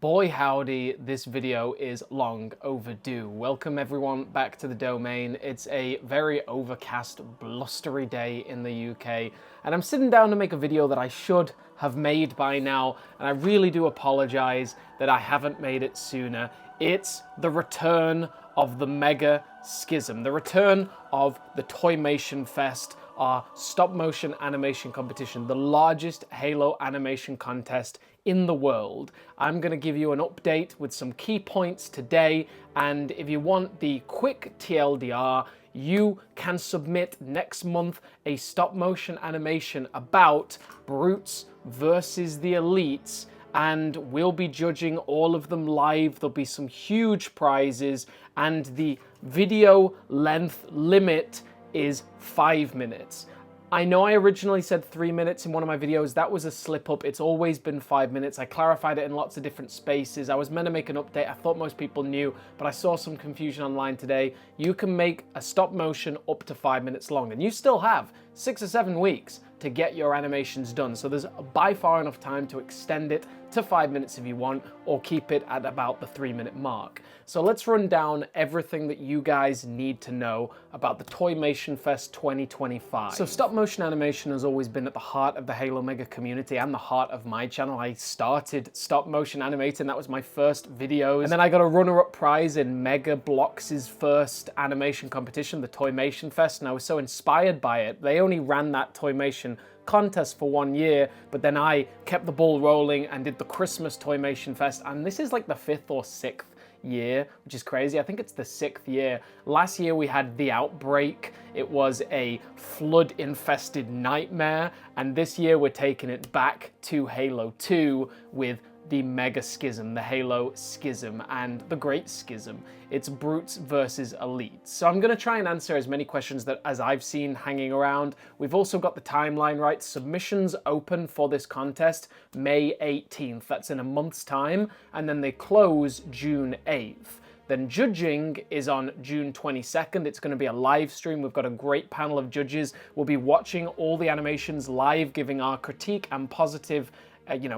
Boy howdy, this video is long overdue. Welcome everyone back to the domain. It's a very overcast, blustery day in the UK, and I'm sitting down to make a video that I should have made by now, and I really do apologize that I haven't made it sooner. It's the return of the Mega Schism, the return of the Toymation Fest, our stop-motion animation competition, the largest Halo animation contest in the world. I'm going to give you an update with some key points today, and if you want the quick TLDR, you can submit next month a stop-motion animation about Brutes versus the Elites, and we'll be judging all of them live. There'll be some huge prizes, and the video length limit is 5 minutes. I know I originally said 3 minutes in one of my videos. That was a slip up. It's always been 5 minutes. I clarified it in lots of different spaces. I was meant to make an update. I thought most people knew, but I saw some confusion online today. You can make a stop motion up to 5 minutes long, and you still have 6 or 7 weeks to get your animations done. So there's by far enough time to extend it to 5 minutes if you want, or keep it at about the 3-minute mark. So let's run down everything that you guys need to know about the Toymation Fest 2025. So stop motion animation has always been at the heart of the Halo Mega community and the heart of my channel. I started stop motion animating, that was my first videos. And then I got a runner-up prize in Mega Blox's first animation competition, the Toymation Fest, and I was so inspired by it. They only ran that Toymation contest for 1 year, but then I kept the ball rolling and did the Christmas Toymation Fest, and this is like the 5th or 6th year, which is crazy. I think it's the 6th year. Last year we had the outbreak. It was a flood-infested nightmare, and this year we're taking it back to Halo 2 with the Mega Schism, the Halo Schism, and the Great Schism. It's Brutes versus Elites. So I'm going to try and answer as many questions as I've seen hanging around. We've also got the timeline right. Submissions open for this contest May 18th. That's in a month's time. And then they close June 8th. Then judging is on June 22nd. It's going to be a live stream. We've got a great panel of judges. We'll be watching all the animations live, giving our critique and positive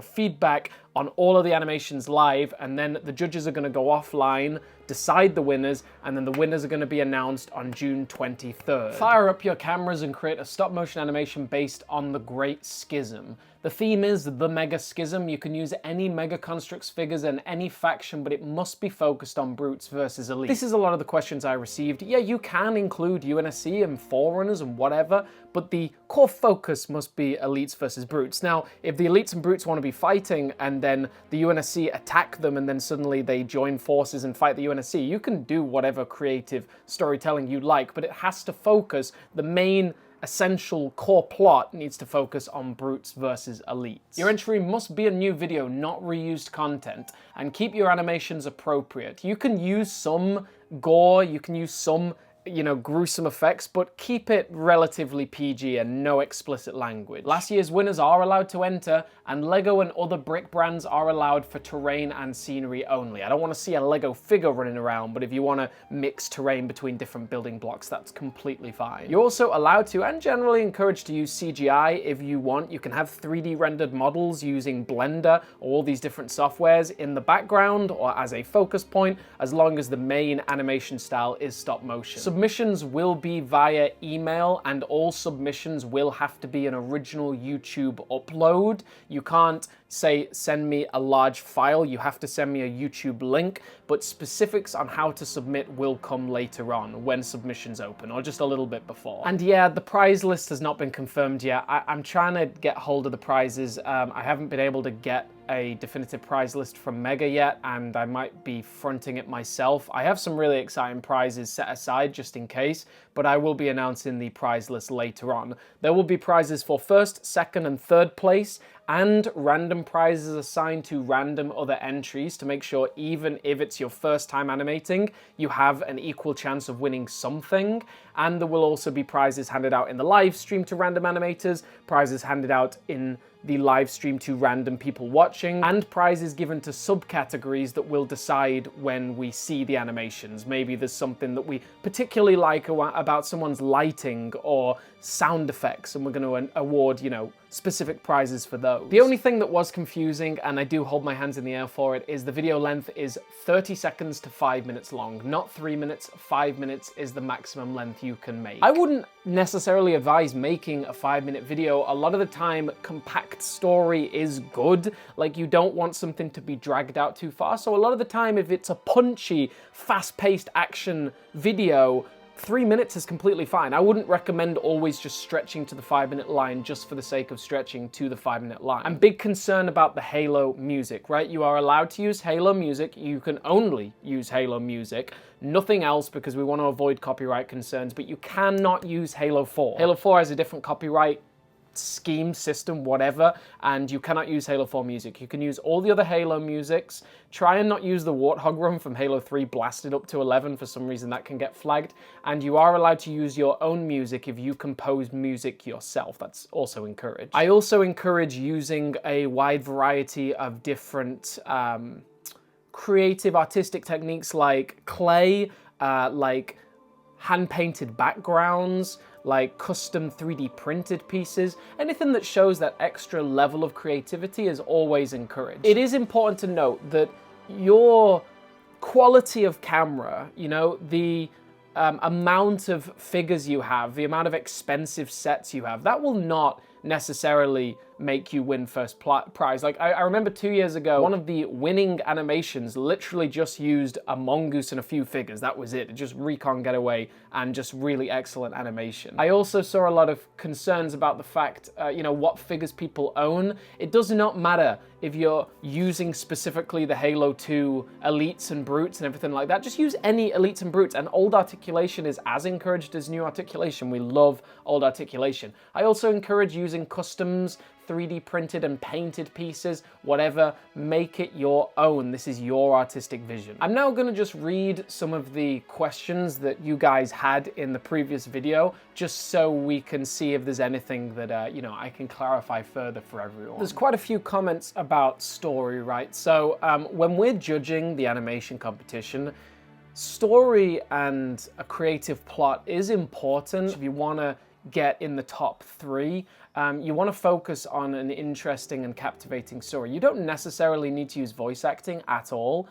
feedback on all of the animations live, and then the judges are going to go offline, decide the winners, and then the winners are going to be announced on June 23rd. Fire up your cameras and create a stop motion animation based on the Great Schism. The theme is the Mega Schism. You can use any Mega Construx figures and any faction, but it must be focused on Brutes versus Elites. This is a lot of the questions I received. Yeah, you can include UNSC and Forerunners and whatever, but the core focus must be Elites versus Brutes. Now, if the Elites and Brutes want to be fighting and then the UNSC attack them and then suddenly they join forces and fight the UNSC, you can do whatever creative storytelling you like, but it has to focus, the main essential core plot needs to focus on Brutes versus Elites. Your entry must be a new video, not reused content, and keep your animations appropriate. You can use some gore, you can use some gruesome effects, but keep it relatively PG and no explicit language. Last year's winners are allowed to enter, and Lego and other brick brands are allowed for terrain and scenery only. I don't want to see a Lego figure running around, but if you want to mix terrain between different building blocks, that's completely fine. You're also allowed to, and generally encouraged to, use CGI if you want. You can have 3D rendered models using Blender or all these different softwares in the background or as a focus point, as long as the main animation style is stop motion. Submissions will be via email, and all submissions will have to be an original YouTube upload. You can't say, send me a large file, you have to send me a YouTube link, but specifics on how to submit will come later on when submissions open, or just a little bit before. And yeah, the prize list has not been confirmed yet. I'm trying to get hold of the prizes. I haven't been able to get a definitive prize list from Mega yet, and I might be fronting it myself. I have some really exciting prizes set aside just in case, but I will be announcing the prize list later on. There will be prizes for 1st, 2nd, and 3rd place, and random prizes assigned to random other entries to make sure even if it's your first time animating, you have an equal chance of winning something. And there will also be prizes handed out in the live stream to random animators, prizes handed out in the live stream to random people watching, and prizes given to subcategories that will decide when we see the animations. Maybe there's something that we particularly like about someone's lighting or sound effects, and we're going to award, specific prizes for those. The only thing that was confusing, and I do hold my hands in the air for it, is the video length is 30 seconds to 5 minutes long, not 3 minutes. 5 minutes is the maximum length you can make. I wouldn't necessarily advise making a 5-minute video. A lot of the time, compact story is good. Like, you don't want something to be dragged out too far. So a lot of the time, if it's a punchy, fast-paced action video, 3 minutes is completely fine. I wouldn't recommend always just stretching to the 5-minute line just for the sake of stretching to the 5-minute line. I'm big concern about the Halo music, right? You are allowed to use Halo music. You can only use Halo music, nothing else, because we want to avoid copyright concerns, but you cannot use Halo 4. Halo 4 has a different copyright scheme, system, whatever, and you cannot use Halo 4 music. You can use all the other Halo musics. Try and not use the Warthog run from Halo 3 blasted up to 11. For some reason that can get flagged. And you are allowed to use your own music if you compose music yourself. That's also encouraged. I also encourage using a wide variety of different creative artistic techniques like clay, like hand-painted backgrounds, like custom 3D printed pieces. Anything that shows that extra level of creativity is always encouraged. It is important to note that your quality of camera, you know, the amount of figures you have, the amount of expensive sets you have, that will not necessarily make you win first prize. Like, I remember 2 years ago, one of the winning animations literally just used a mongoose and a few figures. That was it. Just recon getaway and just really excellent animation. I also saw a lot of concerns about the fact, you know, what figures people own. It does not matter if you're using specifically the Halo 2 elites and brutes and everything like that. Just use any elites and brutes, and old articulation is as encouraged as new articulation. We love old articulation. I also encourage using customs, 3D printed and painted pieces, whatever, make it your own. This is your artistic vision. I'm now gonna just read some of the questions that you guys had in the previous video, just so we can see if there's anything that, you know, I can clarify further for everyone. There's quite a few comments about story, right? So when we're judging the animation competition, story and a creative plot is important. If you wanna get in the top 3, you want to focus on an interesting and captivating story. You don't necessarily need to use voice acting at all.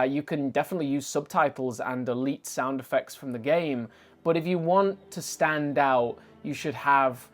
You can definitely use subtitles and elite sound effects from the game, but if you want to stand out, you should have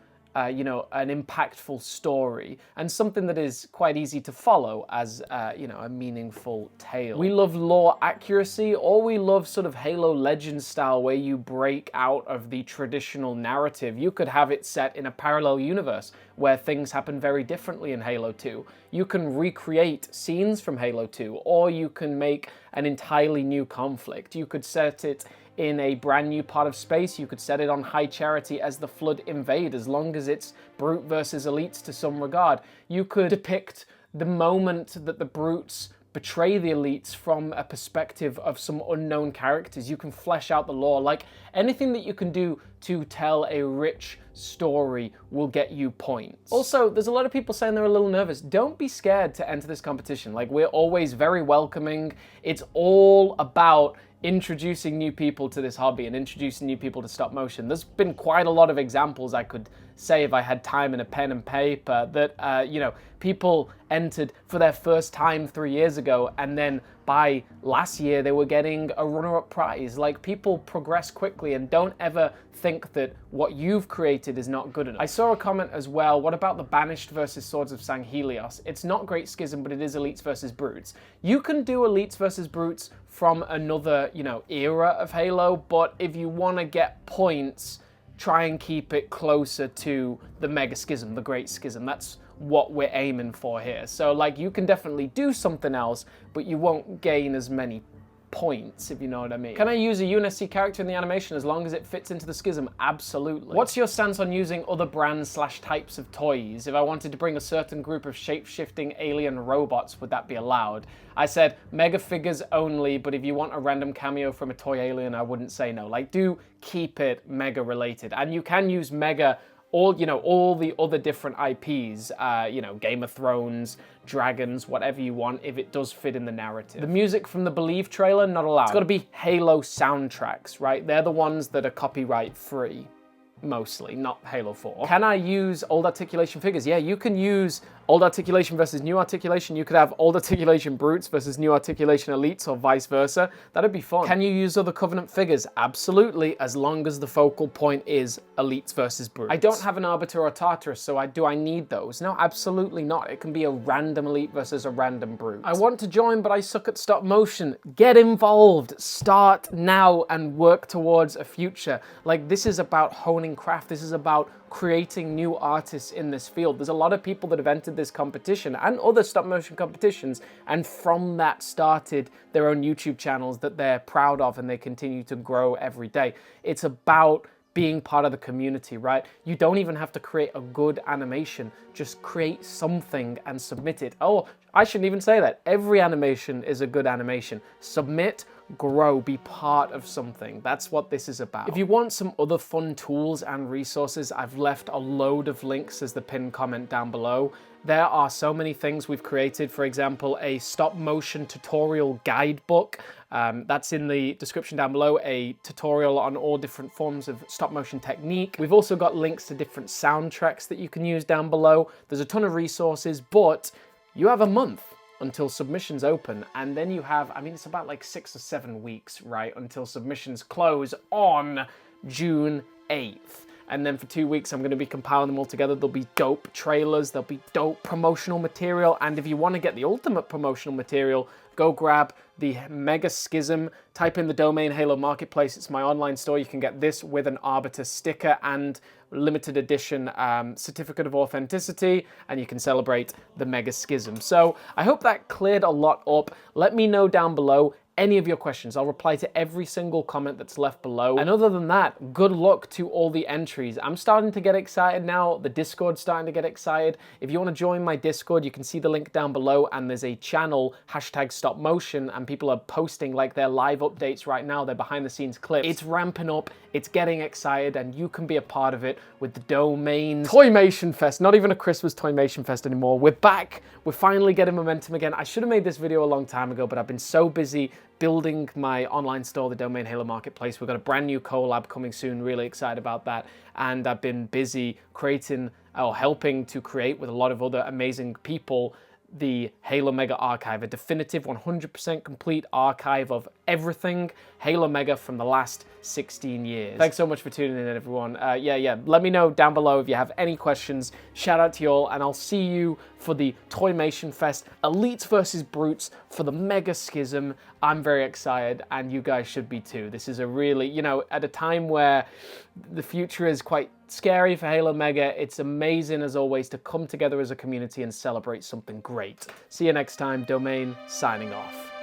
you know, an impactful story and something that is quite easy to follow as, you know, a meaningful tale. We love lore accuracy, or we love sort of Halo Legends style where you break out of the traditional narrative. You could have it set in a parallel universe where things happen very differently in Halo 2. You can recreate scenes from Halo 2, or you can make an entirely new conflict. You could set it in a brand new part of space. You could set it on High Charity as the Flood invade, as long as it's brute versus elites to some regard. You could depict the moment that the brutes betray the elites from a perspective of some unknown characters. You can flesh out the lore. Like, anything that you can do to tell a rich story will get you points. Also, there's a lot of people saying they're a little nervous. Don't be scared to enter this competition. Like, we're always very welcoming. It's all about introducing new people to this hobby and introducing new people to stop motion. There's been quite a lot of examples I could say if I had time and a pen and paper that, you know, people entered for their first time 3 years ago, and then by last year they were getting a runner-up prize. Like, people progress quickly, and don't ever think that what you've created is not good enough. I saw a comment as well, what about the Banished versus Swords of Sanghelios? It's not Great Schism, but it is Elites versus Brutes. You can do Elites versus Brutes from another, you know, era of Halo, but if you want to get points, try and keep it closer to the Mega Schism, the Great Schism. That's what we're aiming for here. So, like, you can definitely do something else, but you won't gain as many points, if you know what I mean. Can I use a UNSC character in the animation as long as it fits into the schism? Absolutely. What's your stance on using other brands / types of toys? If I wanted to bring a certain group of shape-shifting alien robots, would that be allowed? I said Mega figures only, but if you want a random cameo from a toy alien, I wouldn't say no. Like, do keep it Mega related. And you can use Mega all, you know, all the other different IPs, you know, Game of Thrones, Dragons, whatever you want, if it does fit in the narrative. The music from the Believe trailer, not allowed. It's got to be Halo soundtracks, right? They're the ones that are copyright free. mostly, not Halo 4. Can I use old articulation figures? Yeah, you can use old articulation versus new articulation. You could have old articulation brutes versus new articulation elites, or vice versa. That'd be fun. Can you use other Covenant figures? Absolutely, as long as the focal point is elites versus brutes. I don't have an Arbiter or Tartarus, so do I need those? No, absolutely not. It can be a random elite versus a random brute. I want to join, but I suck at stop motion. Get involved. Start now and work towards a future. Like, this is about honing craft. This is about creating new artists in this field. There's a lot of people that have entered this competition and other stop motion competitions, and from that started their own YouTube channels that they're proud of, and they continue to grow every day. It's about being part of the community, right? You don't even have to create a good animation. Just create something and submit it. Oh, I shouldn't even say that. Every animation is a good animation. Submit, grow, be part of something. That's what this is about. If you want some other fun tools and resources, I've left a load of links as the pinned comment down below. There are so many things we've created. For example, a stop motion tutorial guidebook. That's in the description down below, a tutorial on all different forms of stop motion technique. We've also got links to different soundtracks that you can use down below. There's a ton of resources, but you have a month until submissions open, and then you have, I mean, it's about like 6 or 7 weeks, right, until submissions close on June 8th. And then for 2 weeks, I'm going to be compiling them all together. There'll be dope trailers, there'll be dope promotional material, and if you want to get the ultimate promotional material, go grab the Mega Schism, type in the domain Halo Marketplace. It's my online store. You can get this with an Arbiter sticker and limited edition certificate of authenticity, and you can celebrate the Mega Schism. So I hope that cleared a lot up. Let me know down below any of your questions. I'll reply to every single comment that's left below. And other than that, good luck to all the entries. I'm starting to get excited now. The Discord's starting to get excited. If you want to join my Discord, you can see the link down below, and there's a channel, #StopMotion, and people are posting like their live updates right now, their behind the scenes clips. It's ramping up, it's getting excited, and you can be a part of it with the domain Toymation Fest. Not even a Christmas Toymation Fest anymore. We're back. We're finally getting momentum again. I should have made this video a long time ago, but I've been so busy building my online store, the domain Halo Marketplace. We've got a brand new collab coming soon, really excited about that. And I've been busy creating, or helping to create with a lot of other amazing people, the Halo Mega archive, a definitive 100% complete archive of everything Halo Mega from the last 16 years. Thanks so much for tuning in, everyone. Yeah, let me know down below if you have any questions. Shout out to you all, and I'll see you for the Toymation Fest, Elites versus Brutes for the Mega Schism. I'm very excited, and you guys should be too. This is a really, you know, at a time where the future is quite scary for Halo Mega, it's amazing as always to come together as a community and celebrate something great. See you next time. Domain signing off.